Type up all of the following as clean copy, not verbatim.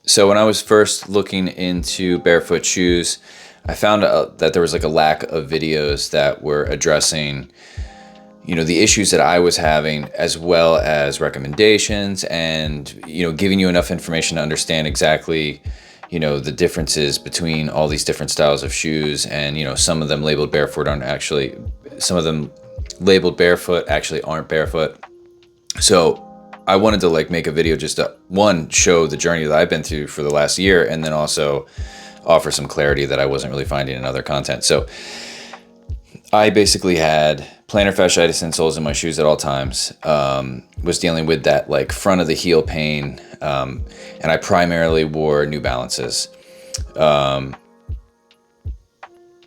So when I was first looking into barefoot shoes, I found out that there was like a lack of videos that were addressing, the issues that I was having, as well as recommendations and, giving you enough information to understand exactly, the differences between all these different styles of shoes. And, some of them labeled barefoot aren't actually, some of them labeled barefoot actually aren't barefoot. So I wanted to make a video just to, one, show the journey that I've been through for the last year, and then also offer some clarity that I wasn't really finding in other content. So I basically had plantar fasciitis insoles in my shoes at all times. Was dealing with that front of the heel pain, and I primarily wore New Balances.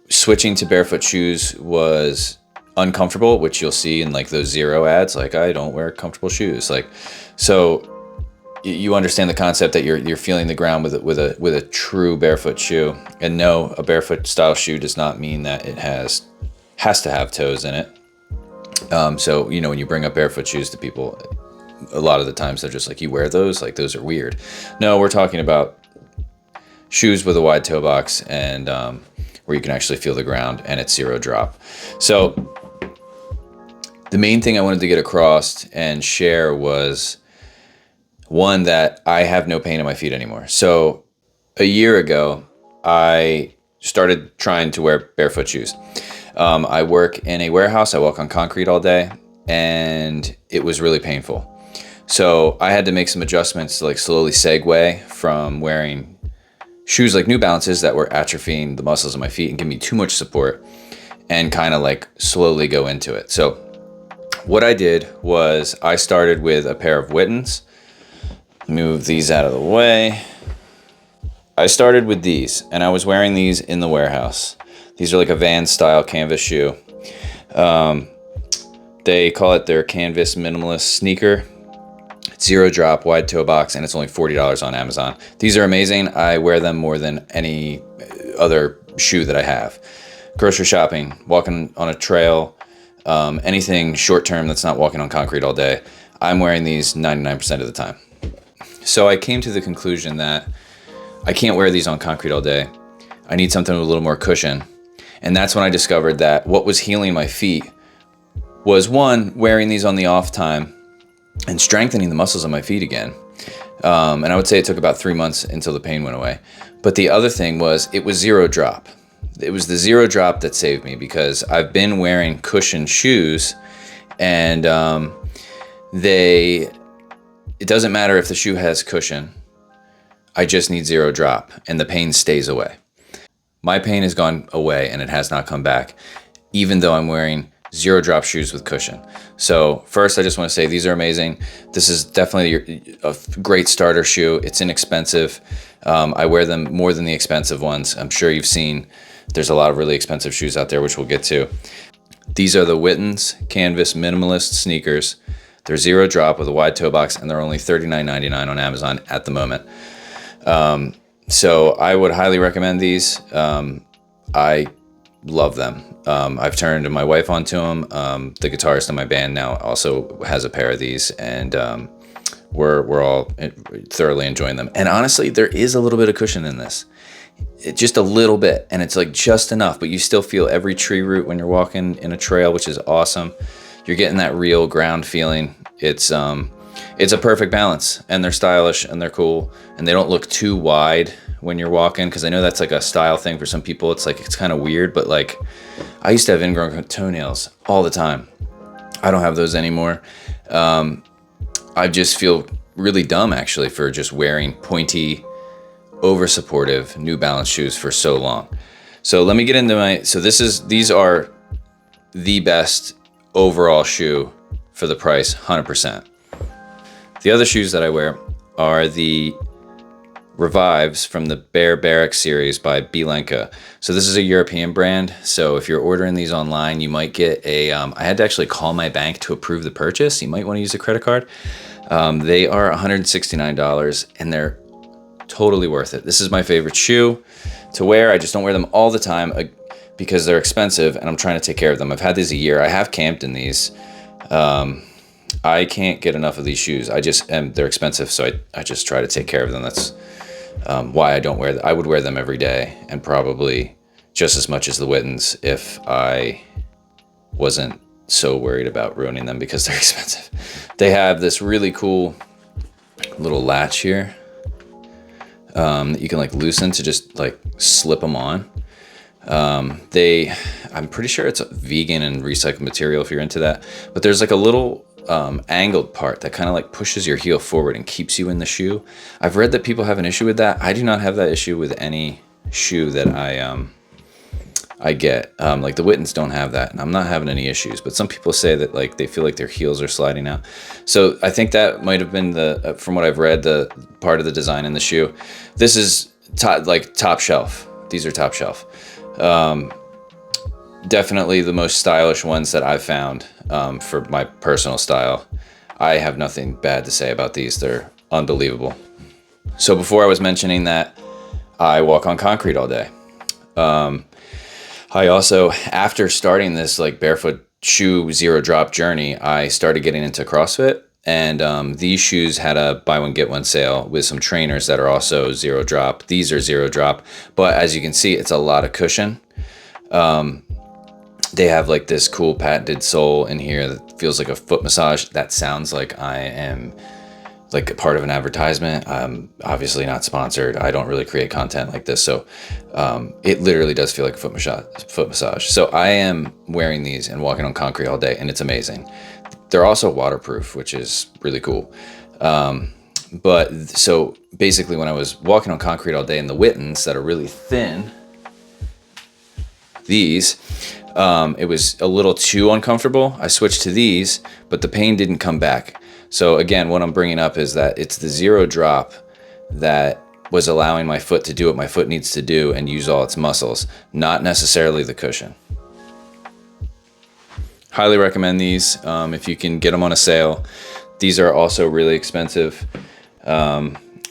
Switching to barefoot shoes was uncomfortable, which you'll see in those Zero ads. I don't wear comfortable shoes. So you understand the concept that you're feeling the ground with a true barefoot shoe. And no, a barefoot style shoe does not mean that it has to have toes in it. So when you bring up barefoot shoes to people, a lot of the times they're just like, you wear those? Those are weird. No, we're talking about shoes with a wide toe box and where you can actually feel the ground and it's zero drop. So the main thing I wanted to get across and share was, one, that I have no pain in my feet anymore. So a year ago, I started trying to wear barefoot shoes. I work in a warehouse. I walk on concrete all day, and it was really painful. So I had to make some adjustments to slowly segue from wearing shoes like New Balances that were atrophying the muscles of my feet and giving me too much support, and kind of slowly go into it. So what I did was I started with a pair of Wittens. Move these out of the way. I started with these, and I was wearing these in the warehouse. These are a Vans style canvas shoe. They call it their canvas minimalist sneaker. It's zero drop, wide toe box, and it's only $40 on Amazon. These are amazing. I wear them more than any other shoe that I have. Grocery shopping, walking on a trail, anything short term that's not walking on concrete all day, I'm wearing these 99% of the time. So I came to the conclusion that I can't wear these on concrete all day. I need something with a little more cushion. And that's when I discovered that what was healing my feet was, one, wearing these on the off time and strengthening the muscles of my feet again. And I would say it took about 3 months until the pain went away. But the other thing was, it was zero drop. It was the zero drop that saved me, because I've been wearing cushioned shoes, and it doesn't matter if the shoe has cushion. I just need zero drop, and the pain stays away. My pain has gone away, and it has not come back, even though I'm wearing zero drop shoes with cushion. So first, I just want to say these are amazing. This is definitely a great starter shoe. It's inexpensive. I wear them more than the expensive ones. I'm sure you've seen there's a lot of really expensive shoes out there, which we'll get to. These are the Wittens Canvas Minimalist sneakers. They're zero drop with a wide toe box, and they're only $39.99 on Amazon at the moment. So I would highly recommend these. I love them. I've turned my wife onto them. The guitarist in my band now also has a pair of these, and we're all thoroughly enjoying them. And honestly, there is a little bit of cushion in this. Just a little bit, and it's just enough, but you still feel every tree root when you're walking in a trail, which is awesome. You're getting that real ground feeling. It's a perfect balance, and they're stylish and they're cool, and they don't look too wide when you're walking, because I know that's a style thing for some people. It's it's kind of weird, but I used to have ingrown toenails all the time. I don't have those anymore. I just feel really dumb, actually, for just wearing pointy, over supportive New Balance shoes for so long. So let me get into these are the best overall shoe for the price, 100%. The other shoes that I wear are the Revives from the Barefoot series by Bielenka. So this is a European brand. So if you're ordering these online, you might get I had to actually call my bank to approve the purchase. You might want to use a credit card. They are $169, and they're totally worth it. This is my favorite shoe to wear. I just don't wear them all the time because they're expensive, and I'm trying to take care of them. I've had these a year. I have camped in these. I can't get enough of these shoes. They're expensive, so I just try to take care of them. That's why I don't wear them. I would wear them every day, and probably just as much as the Wittens if I wasn't so worried about ruining them, because they're expensive. They have this really cool little latch here that you can like loosen to just like slip them on. I'm pretty sure it's a vegan and recycled material if you're into that, but there's like a little angled part that kind of like pushes your heel forward and keeps you in the shoe. I've read that people have an issue with that. I do not have that issue with any shoe that I get. Like the Wittens don't have that, and I'm not having any issues, but some people say that like they feel like their heels are sliding out. So I think that might have been the from what I've read, the part of the design in the shoe. This is top shelf. These are top shelf. Definitely the most stylish ones that I've found for my personal style. I have nothing bad to say about these. They're unbelievable. So before I was mentioning that I walk on concrete all day. I also, after starting this like barefoot shoe zero drop journey, I started getting into CrossFit, and these shoes had a buy one get one sale with some trainers that are also zero drop. These are zero drop, but as you can see, it's a lot of cushion. They have like this cool patented sole in here that feels like a foot massage. That sounds like I am like a part of an advertisement. I'm obviously not sponsored. I don't really create content like this. So it literally does feel like a foot massage. So I am wearing these and walking on concrete all day, and it's amazing. They're also waterproof, which is really cool. But so basically when I was walking on concrete all day in the Wittens that are really thin, these, it was a little too uncomfortable. I switched to these, but the pain didn't come back. So again, what I'm bringing up is that it's the zero drop that was allowing my foot to do what my foot needs to do and use all its muscles, not necessarily the cushion. Highly recommend these if you can get them on a sale. These are also really expensive.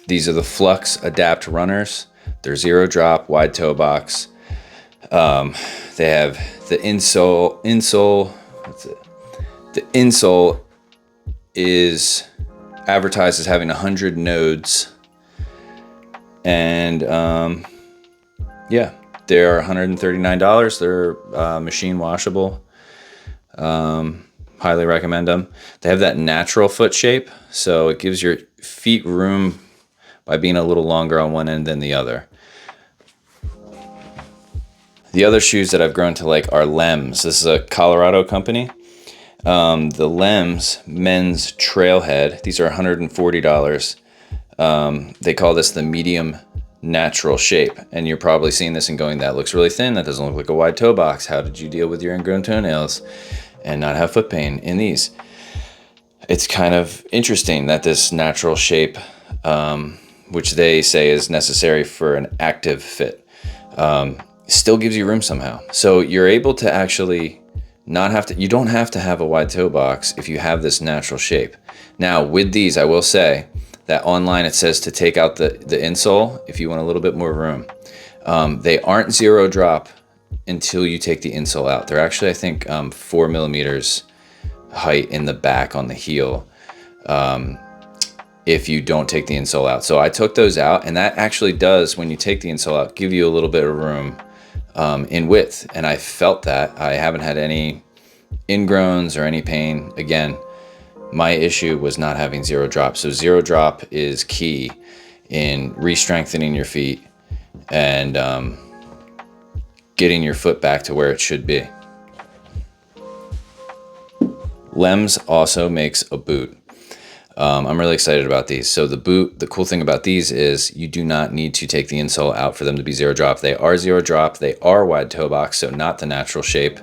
These are the Flux Adapt Runners. They're zero drop, wide toe box. They have the insole. What's it? The insole is advertised as having 100 nodes, and yeah, they're $139. They're machine washable. Highly recommend them. They have that natural foot shape, so it gives your feet room by being a little longer on one end than the other. The other shoes that I've grown to like are Lems. This is a Colorado company. The Lems men's trailhead. These are $140. They call this the medium natural shape. And you're probably seeing this and going, that looks really thin. That doesn't look like a wide toe box. How did you deal with your ingrown toenails and not have foot pain in these? It's kind of interesting that this natural shape, which they say is necessary for an active fit, still gives you room somehow. So you're able to actually not have to, you don't have to have a wide toe box if you have this natural shape. Now with these, I will say that online it says to take out the insole if you want a little bit more room. They aren't zero drop until you take the insole out. They're actually, I think, 4 millimeters height in the back on the heel if you don't take the insole out. So I took those out, and that actually does, when you take the insole out, give you a little bit of room in width, and I felt that. I haven't had any ingrowns or any pain. Again, my issue was not having zero drop. So zero drop is key in re-strengthening your feet and getting your foot back to where it should be. Lems also makes a boot. I'm really excited about these. So the boot, the cool thing about these is you do not need to take the insole out for them to be zero drop. They are zero drop. They are wide toe box, so not the natural shape.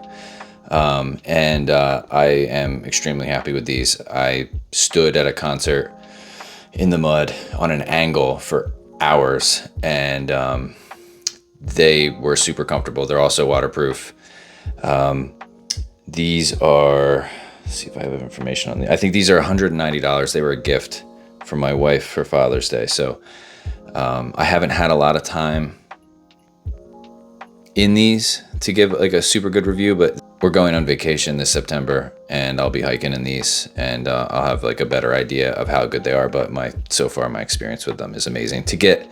And I am extremely happy with these. I stood at a concert in the mud on an angle for hours, and they were super comfortable. They're also waterproof. These are, let's see if I have information on these. I think these are $190. They were a gift from my wife for Father's Day. So I haven't had a lot of time in these to give like a super good review, but we're going on vacation this September and I'll be hiking in these, and I'll have like a better idea of how good they are. But so far my experience with them is amazing. To get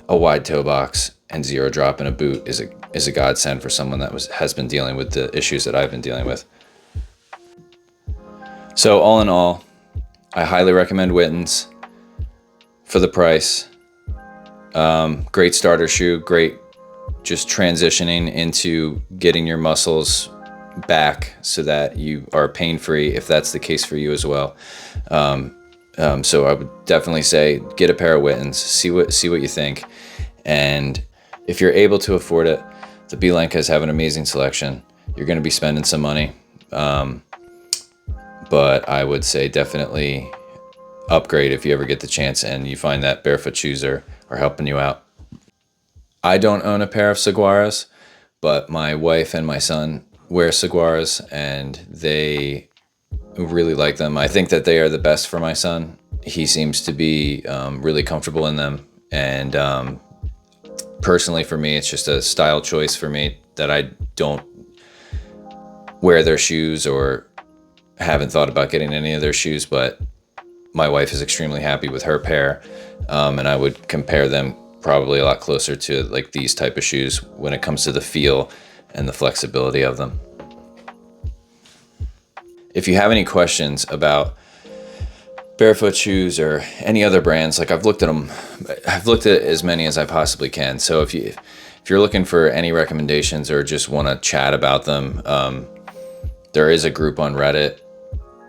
a wide toe box and zero drop in a boot is a godsend for someone that has been dealing with the issues that I've been dealing with. So all in all, I highly recommend Witten's for the price. Great starter shoe, great just transitioning into getting your muscles back so that you are pain-free, if that's the case for you as well. So I would definitely say get a pair of Witten's, see what you think. And if you're able to afford it, the Biancas have an amazing selection. You're going to be spending some money. But I would say definitely upgrade if you ever get the chance and you find that Barefoot shoes are helping you out. I don't own a pair of Saguaras, but my wife and my son wear Saguaras and they really like them. I think that they are the best for my son. He seems to be really comfortable in them. And personally for me, it's just a style choice for me that I don't wear their shoes or haven't thought about getting any of their shoes, but my wife is extremely happy with her pair. And I would compare them probably a lot closer to like these type of shoes when it comes to the feel and the flexibility of them. If you have any questions about Barefoot shoes or any other brands, like I've looked at as many as I possibly can. So if you're looking for any recommendations or just want to chat about them, there is a group on Reddit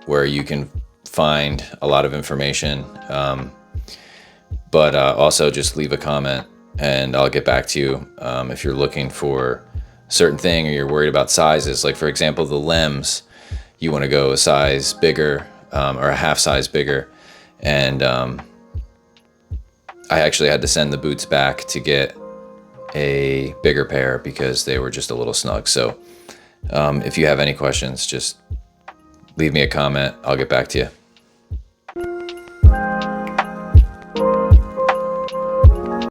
where you can find a lot of information. But also just leave a comment and I'll get back to you if you're looking for a certain thing or you're worried about sizes. Like for example, the limbs, you want to go a size bigger or a half size bigger. And I actually had to send the boots back to get a bigger pair because they were just a little snug. So if you have any questions, just leave me a comment. I'll get back to you.